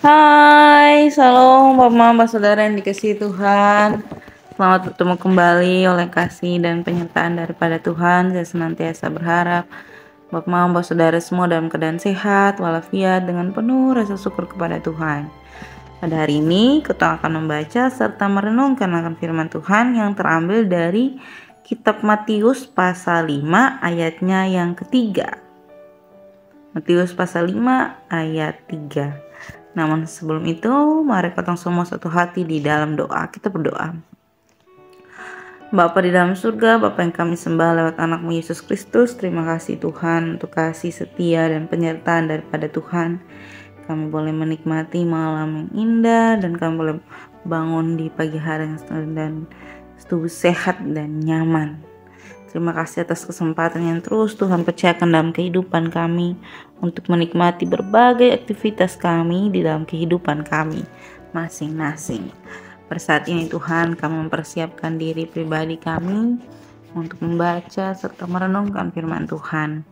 Hai, salam Bapak Mama Saudara yang dikasihi Tuhan. Selamat bertemu kembali oleh kasih dan penyertaan daripada Tuhan. Saya senantiasa berharap Bapak Mama Saudara semua dalam keadaan sehat, walafiat, dengan penuh rasa syukur kepada Tuhan. Pada hari ini kita akan membaca serta merenungkan akan firman Tuhan yang terambil dari Kitab Matius pasal 5 ayatnya yang ketiga. Matius pasal 5 ayat 3. Namun sebelum itu, mari kita semua satu hati di dalam doa. Kita berdoa. Bapa di dalam surga, Bapa yang kami sembah lewat anakmu Yesus Kristus, terima kasih Tuhan untuk kasih setia dan penyertaan daripada Tuhan. Kami boleh menikmati malam yang indah dan kami boleh bangun di pagi hari dan tubuh sehat dan nyaman. Terima kasih atas kesempatan yang terus Tuhan percayakan dalam kehidupan kami untuk menikmati berbagai aktivitas kami di dalam kehidupan kami masing-masing. Pada saat ini Tuhan, kami mempersiapkan diri pribadi kami untuk membaca serta merenungkan firman Tuhan.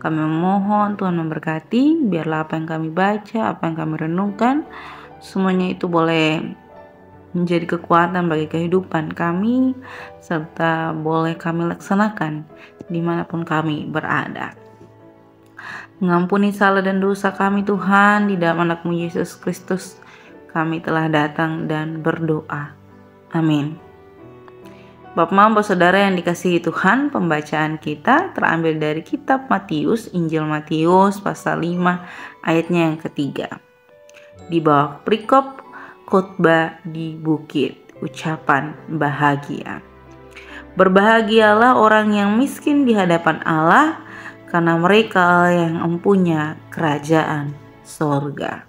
Kami memohon Tuhan memberkati, biarlah apa yang kami baca, apa yang kami renungkan, semuanya itu boleh menjadi kekuatan bagi kehidupan kami, serta boleh kami laksanakan dimanapun kami berada. Mengampuni salah dan dosa kami Tuhan, di dalam anakmu Yesus Kristus kami telah datang dan berdoa. Amin. Bapak Mama Saudara yang dikasihi Tuhan, pembacaan kita terambil dari Kitab Matius, Injil Matius pasal 5 ayatnya yang ketiga. Di bawah perikop khotbah di bukit, ucapan bahagia. Berbahagialah orang yang miskin di hadapan Allah, karena mereka yang mempunyai kerajaan sorga.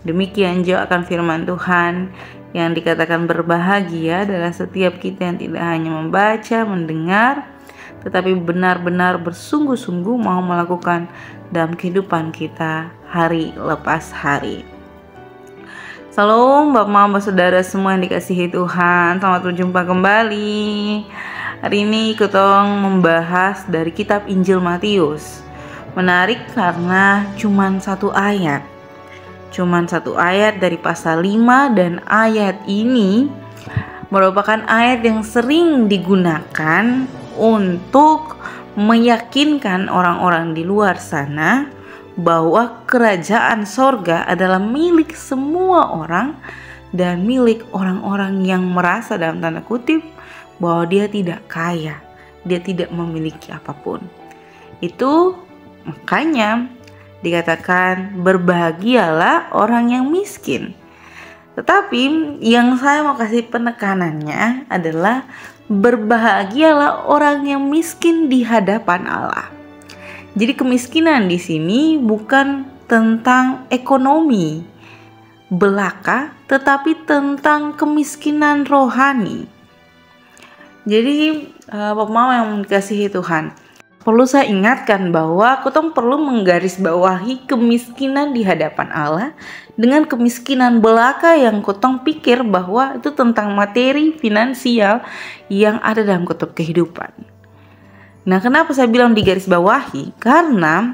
Demikian juga akan firman Tuhan yang dikatakan berbahagia adalah setiap kita yang tidak hanya membaca, mendengar, tetapi benar-benar bersungguh-sungguh mau melakukan dalam kehidupan kita hari lepas hari. Salam Bapak Mama Saudara semua yang dikasihi Tuhan, selamat berjumpa kembali. Hari ini kita membahas dari kitab Injil Matius. Menarik karena cuman satu ayat dari pasal 5, dan ayat ini merupakan ayat yang sering digunakan untuk meyakinkan orang-orang di luar sana bahwa kerajaan sorga adalah milik semua orang dan milik orang-orang yang merasa dalam tanda kutip bahwa dia tidak kaya, dia tidak memiliki apapun. Itu makanya dikatakan berbahagialah orang yang miskin. Tetapi yang saya mau kasih penekanannya adalah berbahagialah orang yang miskin di hadapan Allah. Jadi kemiskinan di sini bukan tentang ekonomi belaka, tetapi tentang kemiskinan rohani. Jadi Bapak Mama yang dikasihi Tuhan, perlu saya ingatkan bahwa kita perlu menggarisbawahi kemiskinan di hadapan Allah dengan kemiskinan belaka yang kita pikir bahwa itu tentang materi, finansial yang ada dalam kutub kehidupan. Nah, kenapa saya bilang digarisbawahi? Karena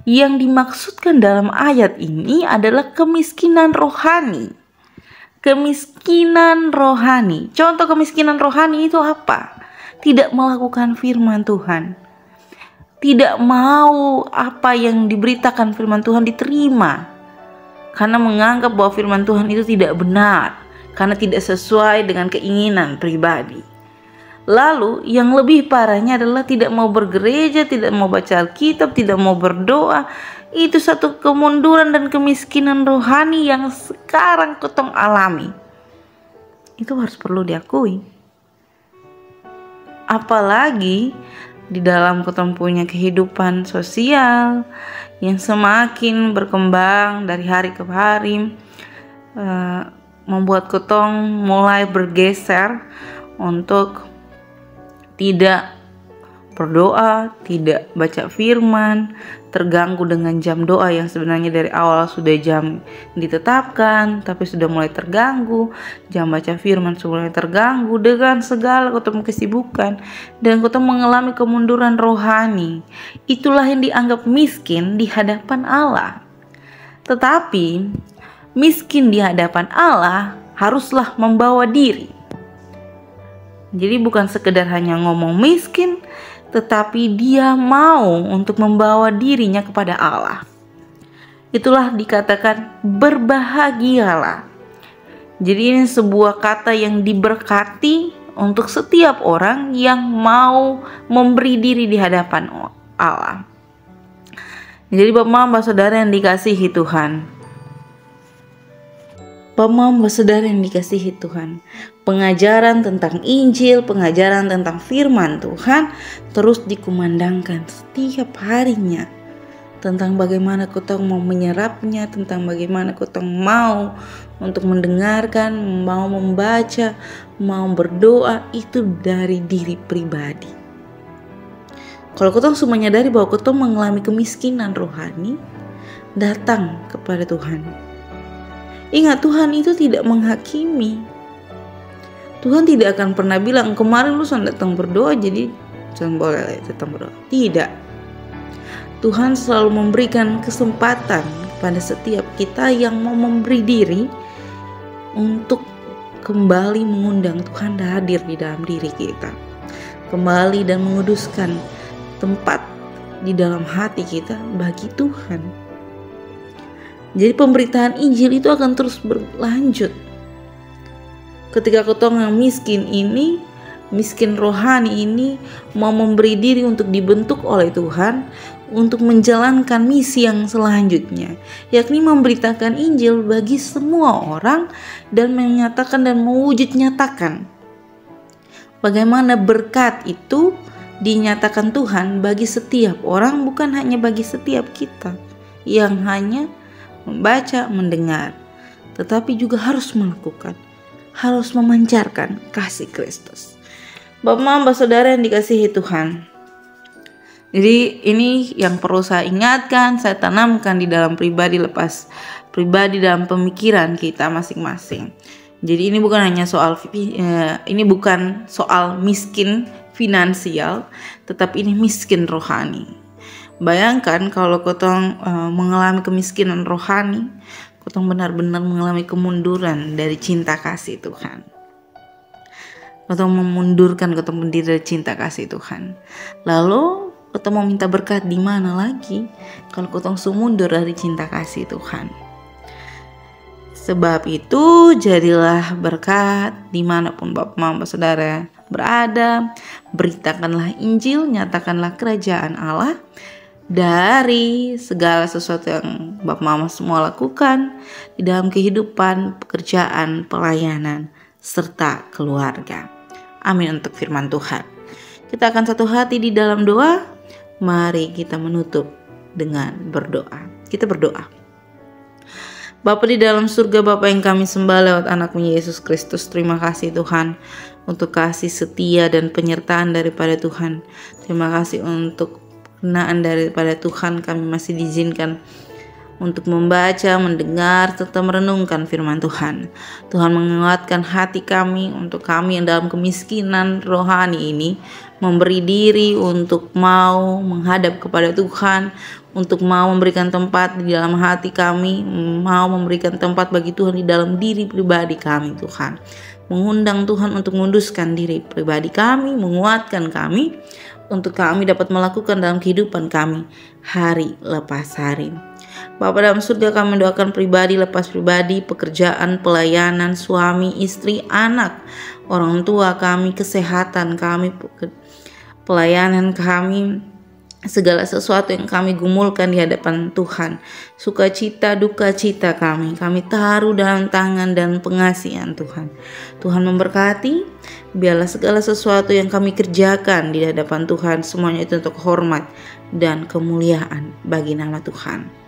yang dimaksudkan dalam ayat ini adalah kemiskinan rohani. Kemiskinan rohani. Contoh kemiskinan rohani itu apa? Tidak melakukan firman Tuhan. Tidak mau apa yang diberitakan firman Tuhan diterima. Karena menganggap bahwa firman Tuhan itu tidak benar. Karena tidak sesuai dengan keinginan pribadi. Lalu yang lebih parahnya adalah tidak mau bergereja, tidak mau baca Alkitab, tidak mau berdoa. Itu satu kemunduran dan kemiskinan rohani yang sekarang ketong alami. Itu harus perlu diakui. Apalagi di dalam ketong punya kehidupan sosial yang semakin berkembang dari hari ke hari, membuat ketong mulai bergeser untuk tidak berdoa, tidak baca firman, terganggu dengan jam doa yang sebenarnya dari awal sudah jam ditetapkan, tapi sudah mulai terganggu. Jam baca firman sudah mulai terganggu dengan segala kesibukan, dan kita mengalami kemunduran rohani. Itulah yang dianggap miskin di hadapan Allah. Tetapi miskin di hadapan Allah haruslah membawa diri. Jadi bukan sekedar hanya ngomong miskin, tetapi dia mau untuk membawa dirinya kepada Allah. Itulah dikatakan berbahagialah. Jadi ini sebuah kata yang diberkati untuk setiap orang yang mau memberi diri di hadapan Allah. Jadi Bapak Saudara yang dikasihi Tuhan, saudara yang dikasihi Tuhan, pengajaran tentang Injil, pengajaran tentang firman Tuhan terus dikumandangkan setiap harinya. Tentang bagaimana kita mau menyerapnya, tentang bagaimana kita mau untuk mendengarkan, mau membaca, mau berdoa, itu dari diri pribadi. Kalau kita harus menyadari bahwa kita mengalami kemiskinan rohani, datang kepada Tuhan. Ingat, Tuhan itu tidak menghakimi. Tuhan tidak akan pernah bilang, kemarin lu datang berdoa jadi jangan boleh datang berdoa. Tidak. Tuhan selalu memberikan kesempatan kepada setiap kita yang mau memberi diri untuk kembali mengundang Tuhan hadir di dalam diri kita. Kembali dan menguduskan tempat di dalam hati kita bagi Tuhan. Jadi pemberitaan Injil itu akan terus berlanjut. Ketika kita yang miskin rohani ini mau memberi diri untuk dibentuk oleh Tuhan untuk menjalankan misi yang selanjutnya, yakni memberitakan Injil bagi semua orang dan menyatakan dan mewujud nyatakan bagaimana berkat itu dinyatakan Tuhan bagi setiap orang, bukan hanya bagi setiap kita yang hanya membaca, mendengar, tetapi juga harus melakukan, harus memancarkan kasih Kristus. Bapak Saudara yang dikasihi Tuhan, jadi ini yang perlu saya ingatkan, saya tanamkan di dalam pribadi lepas pribadi dalam pemikiran kita masing-masing. Jadi ini bukan hanya soal miskin finansial, tetapi ini miskin rohani. Bayangkan kalau kotong mengalami kemiskinan rohani, kotong benar-benar mengalami kemunduran dari cinta kasih Tuhan. Kotong memundurkan, kotong berdiri dari cinta kasih Tuhan. Lalu kotong mau minta berkat di mana lagi kalau kotong mundur dari cinta kasih Tuhan? Sebab itu jadilah berkat dimanapun Bapak Saudara berada. Beritakanlah Injil, nyatakanlah kerajaan Allah dari segala sesuatu yang Bapak Mama semua lakukan di dalam kehidupan, pekerjaan, pelayanan, serta keluarga. Amin untuk firman Tuhan. Kita akan satu hati di dalam doa. Mari kita menutup dengan berdoa. Kita berdoa. Bapa di dalam surga, Bapa yang kami sembah lewat anakmu Yesus Kristus, terima kasih Tuhan untuk kasih setia dan penyertaan daripada Tuhan. Terima kasih untuk kenaan daripada Tuhan, kami masih diizinkan untuk membaca, mendengar, serta merenungkan firman Tuhan. Tuhan menguatkan hati kami untuk kami yang dalam kemiskinan rohani ini memberi diri untuk mau menghadap kepada Tuhan, untuk mau memberikan tempat di dalam hati kami, mau memberikan tempat bagi Tuhan di dalam diri pribadi kami Tuhan. Mengundang Tuhan untuk menguduskan diri pribadi kami, menguatkan kami, untuk kami dapat melakukan dalam kehidupan kami hari lepas hari. Bapa dalam surga, kami doakan pribadi lepas pribadi, pekerjaan, pelayanan, suami, istri, anak, orang tua kami, kesehatan kami, pelayanan kami, segala sesuatu yang kami gumulkan di hadapan Tuhan, sukacita, duka cita kami taruh dalam tangan dan pengasihan Tuhan. Tuhan memberkati, biarlah segala sesuatu yang kami kerjakan di hadapan Tuhan, semuanya itu untuk hormat dan kemuliaan bagi nama Tuhan.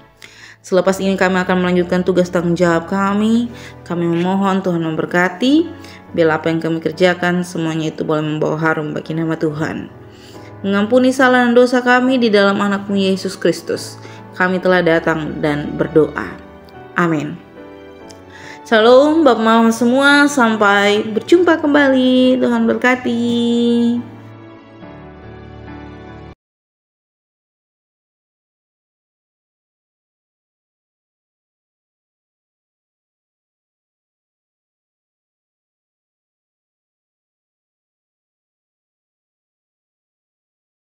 Selepas ini kami akan melanjutkan tugas tanggung jawab kami. Kami memohon Tuhan memberkati, biarlah apa yang kami kerjakan semuanya itu boleh membawa harum bagi nama Tuhan. Mengampuni salah dan dosa kami di dalam anakmu Yesus Kristus. Kami telah datang dan berdoa. Amin. Shalom Bapak Mama semua, sampai berjumpa kembali. Tuhan berkati.